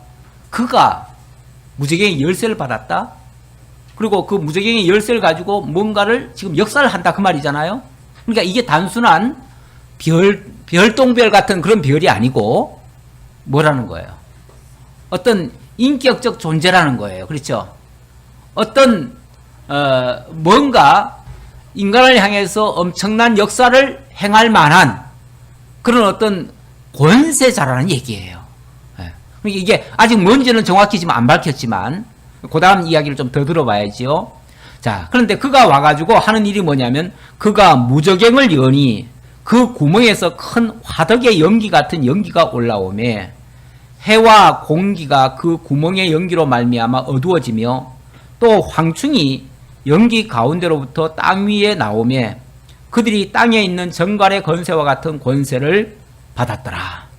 그가 무저갱이 열쇠를 받았다. 그리고 그 무저갱이 열쇠를 가지고 뭔가를 지금 역사를 한다 그 말이잖아요. 그러니까 이게 단순한 별똥별 같은 그런 별이 아니고 뭐라는 거예요? 어떤 인격적 존재라는 거예요. 그렇죠? 어떤 뭔가 인간을 향해서 엄청난 역사를 행할 만한 그런 어떤 권세자라는 얘기예요. 이게 아직 뭔지는 정확히 지금 안 밝혔지만 그 다음 이야기를 좀 더 들어봐야지요. 자, 그런데 그가 와가지고 하는 일이 뭐냐면 그가 무저갱을 여니 그 구멍에서 큰 화덕의 연기 같은 연기가 올라오매 해와 공기가 그 구멍의 연기로 말미암아 어두워지며 또 황충이 연기 가운데로부터 땅 위에 나오매 그들이 땅에 있는 정갈의 권세와 같은 권세를 받았더라.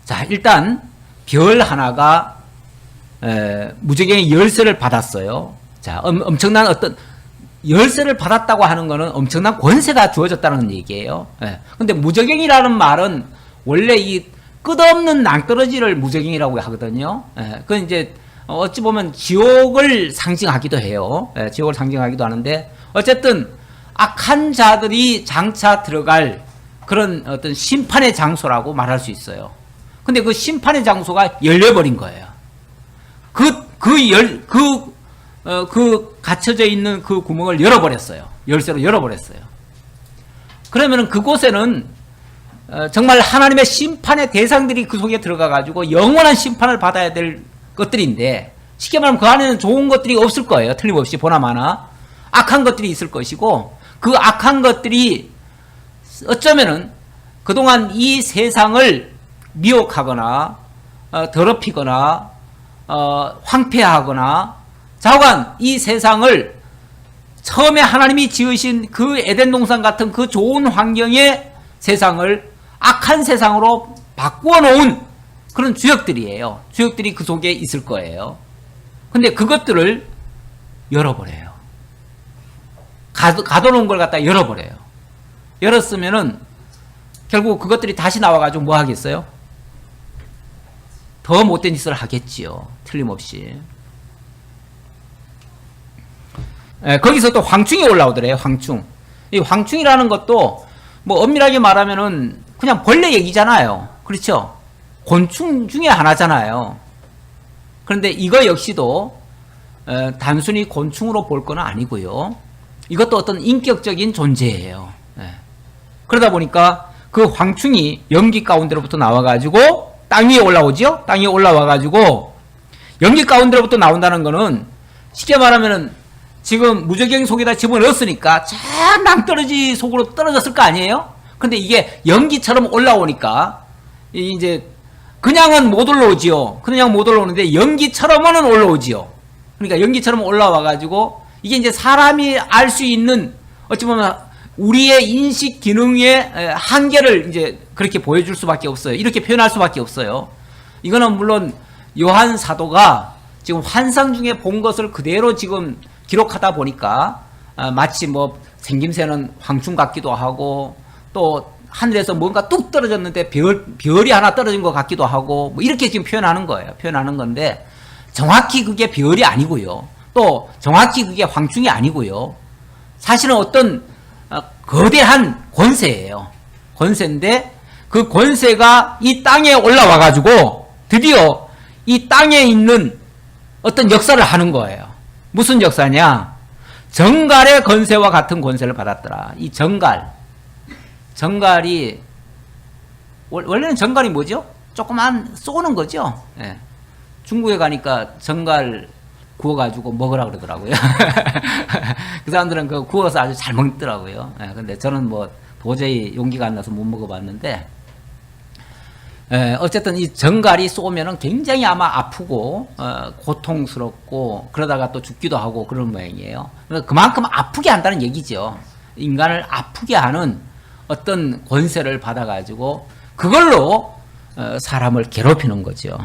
자, 일단 별 하나가 무저갱의 열쇠를 받았어요. 자, 엄청난 어떤 열쇠를 받았다고 하는 것은 엄청난 권세가 주어졌다는 얘기예요. 근데 무저갱이라는 말은 원래 이 끝없는 낭떠러지를 무저갱이라고 하거든요. 그건 이제 어찌 보면 지옥을 상징하기도 해요. 지옥을 상징하기도 하는데 어쨌든 악한 자들이 장차 들어갈 그런 어떤 심판의 장소라고 말할 수 있어요. 근데 그 심판의 장소가 열려버린 거예요. 그 갇혀져 있는 그 구멍을 열어버렸어요. 열쇠로 열어버렸어요. 그러면은 그곳에는 정말 하나님의 심판의 대상들이 그 속에 들어가가지고 영원한 심판을 받아야 될 것들인데 쉽게 말하면 그 안에는 좋은 것들이 없을 거예요. 틀림없이 보나마나 악한 것들이 있을 것이고 그 악한 것들이 어쩌면은 그동안 이 세상을 미혹하거나 더럽히거나 황폐하거나 좌우간 이 세상을 처음에 하나님이 지으신 그 에덴 동산 같은 그 좋은 환경의 세상을 악한 세상으로 바꾸어 놓은 그런 주역들이에요. 주역들이 그 속에 있을 거예요. 근데 그것들을 열어버려요. 가둬놓은 걸 갖다 열어버려요. 열었으면은 결국 그것들이 다시 나와가지고 뭐 하겠어요? 더 못된 짓을 하겠지요. 틀림없이. 거기서 또 황충이 올라오더래요. 황충. 이 황충이라는 것도 뭐 엄밀하게 말하면은 그냥 벌레 얘기잖아요. 그렇죠? 곤충 중에 하나잖아요. 그런데 이거 역시도 단순히 곤충으로 볼 건 아니고요. 이것도 어떤 인격적인 존재예요. 그러다 보니까 그 황충이 연기 가운데로부터 나와가지고 땅 위에 올라오죠? 땅 위에 올라와가지고 연기 가운데로부터 나온다는 거는 쉽게 말하면은 지금 무저갱 속에다 집어넣었으니까 저 낭떠러지 속으로 떨어졌을 거 아니에요? 근데 이게 연기처럼 올라오니까 이제 그냥은 못 올라오지요. 그냥 못 올라오는데 연기처럼은 올라오지요. 그러니까 연기처럼 올라와가지고 이게 이제 사람이 알 수 있는 어찌 보면 우리의 인식 기능의 한계를 이제 그렇게 보여줄 수밖에 없어요. 이렇게 표현할 수밖에 없어요. 이거는 물론 요한 사도가 지금 환상 중에 본 것을 그대로 지금 기록하다 보니까 마치 뭐 생김새는 황충 같기도 하고 또 하늘에서 뭔가 뚝 떨어졌는데 별이 하나 떨어진 것 같기도 하고 뭐 이렇게 지금 표현하는 거예요. 표현하는 건데 정확히 그게 별이 아니고요. 또 정확히 그게 황충이 아니고요. 사실은 어떤 거대한 권세예요. 권세인데 그 권세가 이 땅에 올라와 가지고 드디어 이 땅에 있는 어떤 역사를 하는 거예요. 무슨 역사냐? 정갈의 권세와 같은 권세를 받았더라. 이 정갈이 원래는 정갈이 뭐죠? 조그만 쏘는 거죠. 예. 중국에 가니까 정갈 구워가지고 먹으라 그러더라고요. 그 사람들은 그 구워서 아주 잘 먹더라고요. 예. 근데 저는 뭐 도저히 용기가 안 나서 못 먹어봤는데, 어쨌든 이 정갈이 쏘면은 굉장히 아마 아프고 고통스럽고 그러다가 또 죽기도 하고 그런 모양이에요. 그만큼 아프게 한다는 얘기죠. 인간을 아프게 하는 어떤 권세를 받아가지고 그걸로 사람을 괴롭히는 거죠.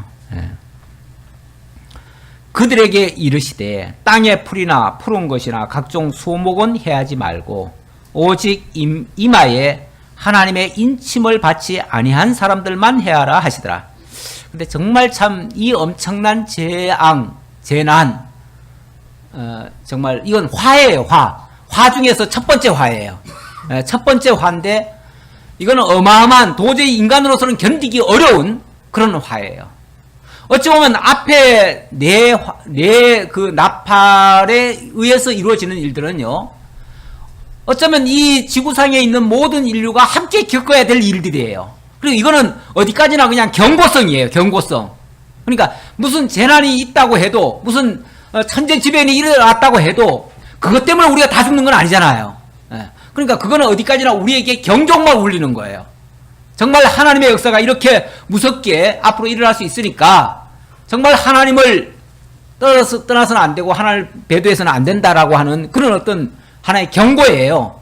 그들에게 이르시되 땅의 풀이나 푸른 것이나 각종 수목은 해하지 말고 오직 이마에 하나님의 인침을 받지 아니한 사람들만 해하라 하시더라. 근데 정말 참 이 엄청난 재난, 정말 이건 화예요, 화 중에서 첫 번째 화예요. 첫 번째 화인데 이거는 어마어마한 도저히 인간으로서는 견디기 어려운 그런 화예요. 어찌 보면 앞에 그 나팔에 의해서 이루어지는 일들은요, 어쩌면 이 지구상에 있는 모든 인류가 함께 겪어야 될 일들이에요. 그리고 이거는 어디까지나 그냥 경고성이에요. 경고성. 그러니까 무슨 재난이 있다고 해도 무슨 천재지변이 일어났다고 해도 그것 때문에 우리가 다 죽는 건 아니잖아요. 그러니까 그거는 어디까지나 우리에게 경종만 울리는 거예요. 정말 하나님의 역사가 이렇게 무섭게 앞으로 일어날 수 있으니까 정말 하나님을 떠나서는 안 되고 하나님을 배도해서는 안 된다라고 하는 그런 어떤 하나의 경고예요.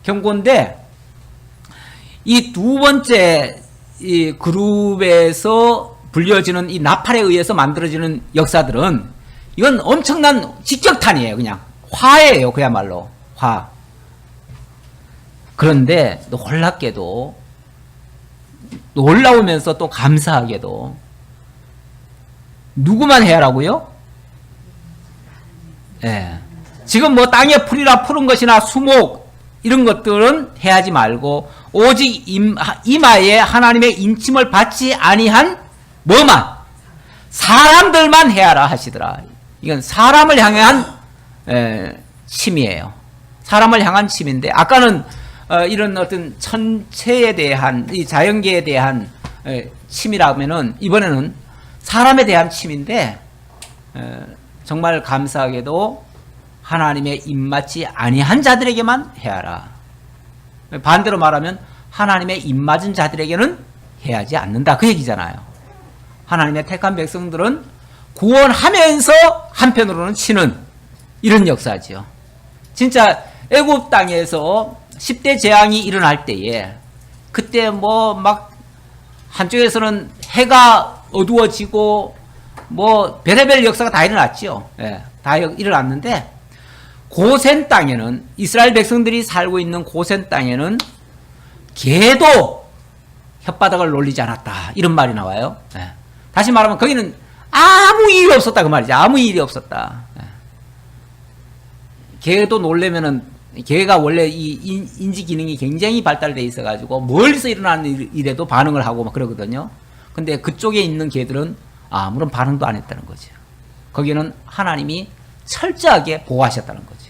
경고인데 이 두 번째 이 그룹에서 불려지는 이 나팔에 의해서 만들어지는 역사들은 이건 엄청난 직격탄이에요. 그냥 화예요. 그야말로 화. 그런데 놀랍게도 놀라우면서 또 감사하게도 누구만 해야라고요? 예. 지금 뭐 땅에 풀이나 푸른 것이나 수목 이런 것들은 해하지 말고 오직 이마에 하나님의 인침을 받지 아니한 뭐만 사람들만 해하라 하시더라. 이건 사람을 향한 침이에요. 사람을 향한 침인데 아까는 이런 어떤 천체에 대한 이 자연계에 대한 침이라면은 이번에는 사람에 대한 침인데 정말 감사하게도 하나님의 입맞지 아니한 자들에게만 해하라. 반대로 말하면 하나님의 입맞은 자들에게는 해하지 않는다. 그 얘기잖아요. 하나님의 택한 백성들은 구원하면서 한편으로는 치는 이런 역사죠. 진짜 애굽 땅에서 10대 재앙이 일어날 때에 그때 뭐 막 한쪽에서는 해가 어두워지고 뭐 별의별 역사가 다 일어났죠. 예, 다 일어났는데 고센 땅에는 이스라엘 백성들이 살고 있는 고센 땅에는 개도 혓바닥을 놀리지 않았다. 이런 말이 나와요. 예. 다시 말하면 거기는 아무 일이 없었다 그 말이죠. 아무 일이 없었다. 예. 개도 놀래면은 개가 원래 이 인지 기능이 굉장히 발달되어 있어가지고 멀리서 일어나는 일에도 반응을 하고 막 그러거든요. 근데 그쪽에 있는 개들은 아무런 반응도 안 했다는 거죠. 거기는 하나님이 철저하게 보호하셨다는 거죠.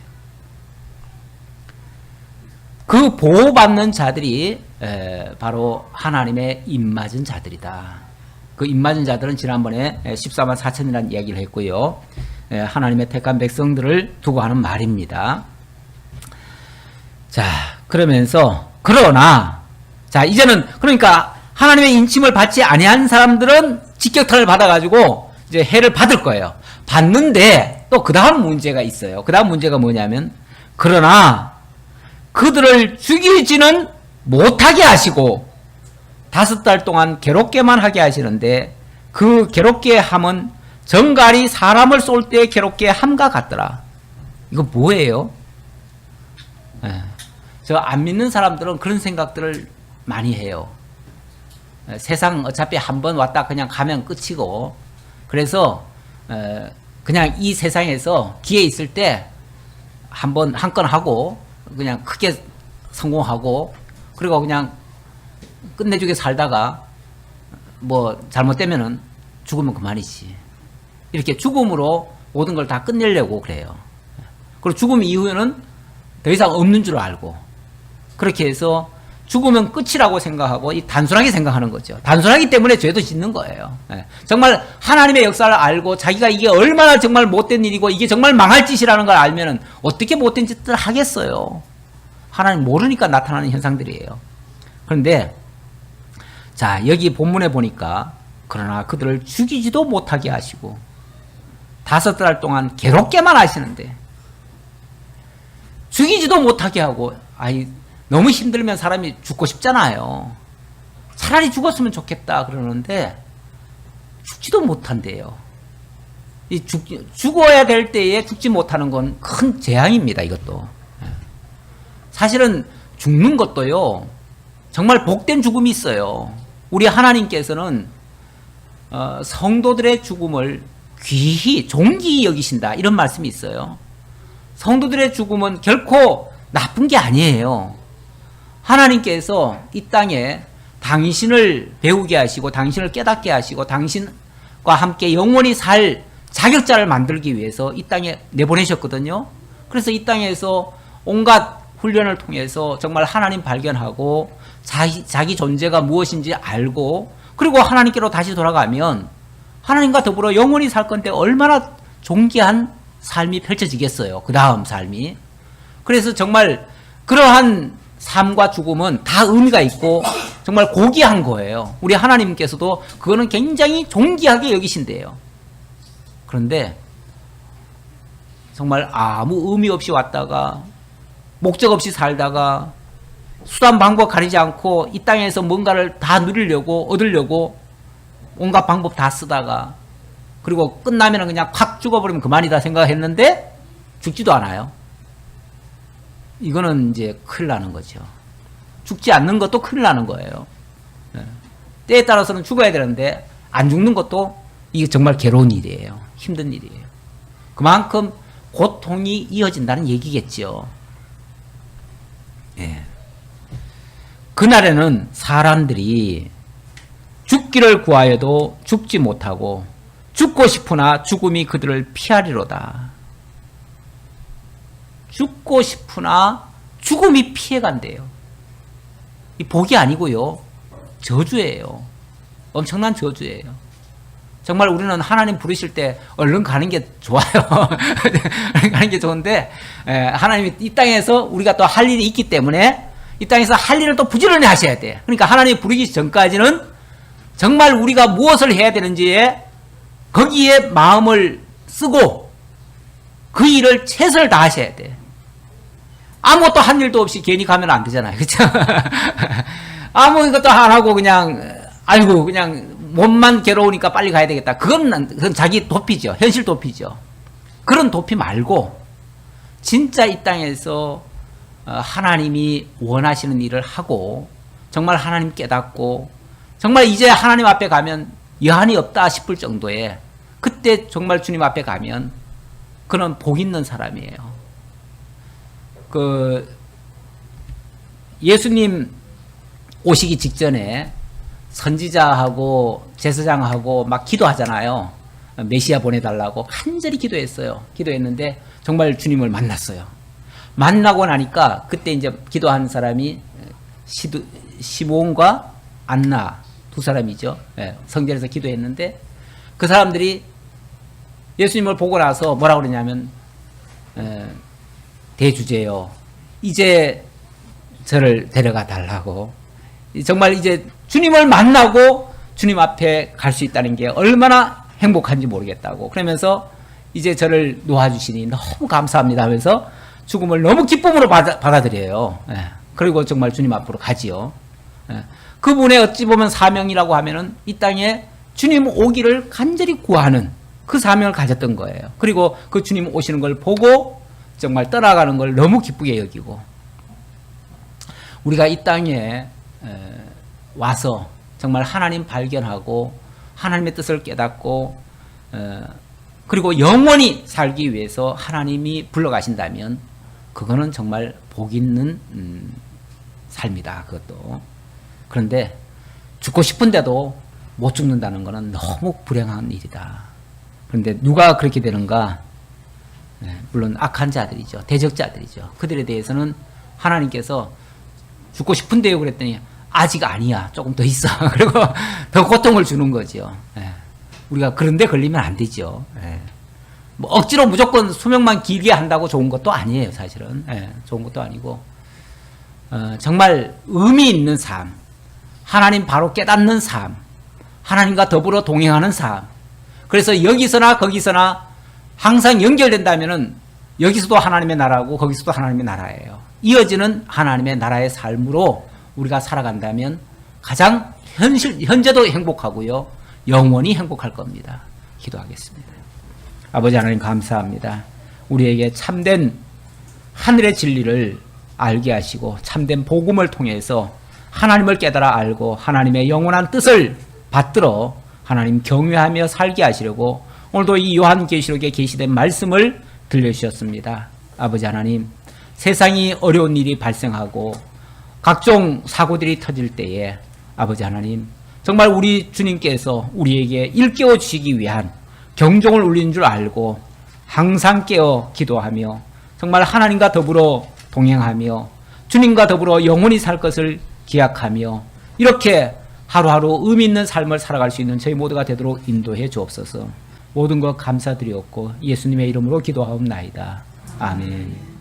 그 보호받는 자들이 바로 하나님의 입맞은 자들이다. 그 입맞은 자들은 지난번에 14만 4천이라는 이야기를 했고요. 하나님의 택한 백성들을 두고 하는 말입니다. 자, 그러면서 그러나 자 이제는 그러니까 하나님의 인침을 받지 아니한 사람들은 직격탄을 받아가지고 이제 해를 받을 거예요. 받는데 또 그 다음 문제가 있어요. 그 다음 문제가 뭐냐면, 그러나 그들을 죽이지는 못하게 하시고 5달 동안 괴롭게만 하게 하시는데, 그 괴롭게 함은 정갈이 사람을 쏠 때 괴롭게 함과 같더라. 이거 뭐예요? 저 안 믿는 사람들은 그런 생각들을 많이 해요. 세상 어차피 한번 왔다 그냥 가면 끝이고, 그래서 그냥 이 세상에서 기회 있을 때 한 건 하고 그냥 크게 성공하고, 그리고 그냥 끝내주게 살다가 뭐 잘못되면은 죽으면 그만이지. 이렇게 죽음으로 모든 걸 다 끝내려고 그래요. 그리고 죽음 이후에는 더 이상 없는 줄 알고, 그렇게 해서 죽으면 끝이라고 생각하고 단순하게 생각하는 거죠. 단순하기 때문에 죄도 짓는 거예요. 정말 하나님의 역사를 알고 자기가 이게 얼마나 정말 못된 일이고 이게 정말 망할 짓이라는 걸 알면은 어떻게 못된 짓들을 하겠어요. 하나님 모르니까 나타나는 현상들이에요. 그런데 자, 여기 본문에 보니까 그러나 그들을 죽이지도 못하게 하시고 5달 동안 괴롭게만 하시는데, 죽이지도 못하게 하고, 너무 힘들면 사람이 죽고 싶잖아요. 차라리 죽었으면 좋겠다 그러는데 죽지도 못한대요. 죽어야 될 때에 죽지 못하는 건 큰 재앙입니다. 이것도. 사실은 죽는 것도요, 정말 복된 죽음이 있어요. 우리 하나님께서는 성도들의 죽음을 귀히 존귀히 여기신다, 이런 말씀이 있어요. 성도들의 죽음은 결코 나쁜 게 아니에요. 하나님께서 이 땅에 당신을 배우게 하시고 당신을 깨닫게 하시고 당신과 함께 영원히 살 자격자를 만들기 위해서 이 땅에 내보내셨거든요. 그래서 이 땅에서 온갖 훈련을 통해서 정말 하나님 발견하고 자기 존재가 무엇인지 알고, 그리고 하나님께로 다시 돌아가면 하나님과 더불어 영원히 살 건데 얼마나 존귀한 삶이 펼쳐지겠어요. 그 다음 삶이. 그래서 정말 그러한 삶과 죽음은 다 의미가 있고 정말 고귀한 거예요. 우리 하나님께서도 그거는 굉장히 존귀하게 여기신대요. 그런데 정말 아무 의미 없이 왔다가 목적 없이 살다가 수단 방법 가리지 않고 이 땅에서 뭔가를 다 누리려고 얻으려고 온갖 방법 다 쓰다가, 그리고 끝나면 그냥 확 죽어버리면 그만이다 생각했는데 죽지도 않아요. 이거는 이제 큰일 나는 거죠. 죽지 않는 것도 큰일 나는 거예요. 때에 따라서는 죽어야 되는데 안 죽는 것도 이게 정말 괴로운 일이에요. 힘든 일이에요. 그만큼 고통이 이어진다는 얘기겠죠. 예. 그날에는 사람들이 죽기를 구하여도 죽지 못하고 죽고 싶으나 죽음이 그들을 피하리로다. 죽고 싶으나 죽음이 피해간대요. 이 복이 아니고요, 저주예요. 엄청난 저주예요. 정말 우리는 하나님 부르실 때 얼른 가는 게 좋아요. 얼른 가는 게 좋은데, 하나님이 이 땅에서 우리가 또 할 일이 있기 때문에 이 땅에서 할 일을 또 부지런히 하셔야 돼. 그러니까 하나님이 부르기 전까지는 정말 우리가 무엇을 해야 되는지에 거기에 마음을 쓰고 그 일을 최선을 다하셔야 돼. 아무것도 한 일도 없이 괜히 가면 안 되잖아요. 그렇죠? 아무것도 안 하고 그냥 아이고 그냥 몸만 괴로우니까 빨리 가야 되겠다. 그건 자기 도피죠. 현실 도피죠. 그런 도피 말고 진짜 이 땅에서 하나님이 원하시는 일을 하고 정말 하나님 깨닫고 정말 이제 하나님 앞에 가면 여한이 없다 싶을 정도의, 그때 정말 주님 앞에 가면 그는 복 있는 사람이에요. 예수님 오시기 직전에 선지자하고 제사장하고 막 기도하잖아요. 메시아 보내달라고 간절히 기도했어요. 기도했는데 정말 주님을 만났어요. 만나고 나니까 그때 이제 기도한 사람이 시몬과 안나 두 사람이죠. 성전에서 기도했는데 그 사람들이 예수님을 보고 나서 뭐라고 그러냐면, 대주제요, 이제 저를 데려가 달라고. 정말 이제 주님을 만나고 주님 앞에 갈 수 있다는 게 얼마나 행복한지 모르겠다고. 그러면서 이제 저를 놓아주시니 너무 감사합니다 하면서 죽음을 너무 기쁨으로 받아들여요. 예. 그리고 정말 주님 앞으로 가지요. 예. 그분의 어찌 보면 사명이라고 하면은 이 땅에 주님 오기를 간절히 구하는 그 사명을 가졌던 거예요. 그리고 그 주님 오시는 걸 보고 정말 떠나가는 걸 너무 기쁘게 여기고, 우리가 이 땅에 와서 정말 하나님 발견하고 하나님의 뜻을 깨닫고 그리고 영원히 살기 위해서 하나님이 불러가신다면 그거는 정말 복 있는 삶이다. 그것도. 그런데 죽고 싶은데도 못 죽는다는 것은 너무 불행한 일이다. 그런데 누가 그렇게 되는가? 물론 악한 자들이죠. 대적자들이죠. 그들에 대해서는 하나님께서 죽고 싶은데요 그랬더니 아직 아니야. 조금 더 있어. 그리고 더 고통을 주는 거죠. 우리가 그런데 걸리면 안 되죠. 뭐 억지로 무조건 수명만 길게 한다고 좋은 것도 아니에요. 사실은. 좋은 것도 아니고 정말 의미 있는 삶, 하나님 바로 깨닫는 삶, 하나님과 더불어 동행하는 삶. 그래서 여기서나 거기서나 항상 연결된다면은 여기서도 하나님의 나라고 거기서도 하나님의 나라예요. 이어지는 하나님의 나라의 삶으로 우리가 살아간다면 가장 현재도 행복하고요. 영원히 행복할 겁니다. 기도하겠습니다. 아버지 하나님 감사합니다. 우리에게 참된 하늘의 진리를 알게 하시고 참된 복음을 통해서 하나님을 깨달아 알고 하나님의 영원한 뜻을 받들어 하나님 경외하며 살게 하시려고 오늘도 이 요한계시록에 계시된 말씀을 들려주셨습니다. 아버지 하나님, 세상이 어려운 일이 발생하고 각종 사고들이 터질 때에 아버지 하나님, 정말 우리 주님께서 우리에게 일깨워 주시기 위한 경종을 울리는 줄 알고 항상 깨어 기도하며 정말 하나님과 더불어 동행하며 주님과 더불어 영원히 살 것을 기약하며 이렇게 하루하루 의미 있는 삶을 살아갈 수 있는 저희 모두가 되도록 인도해 주옵소서. 모든 것 감사드리옵고 예수님의 이름으로 기도하옵나이다. 아멘.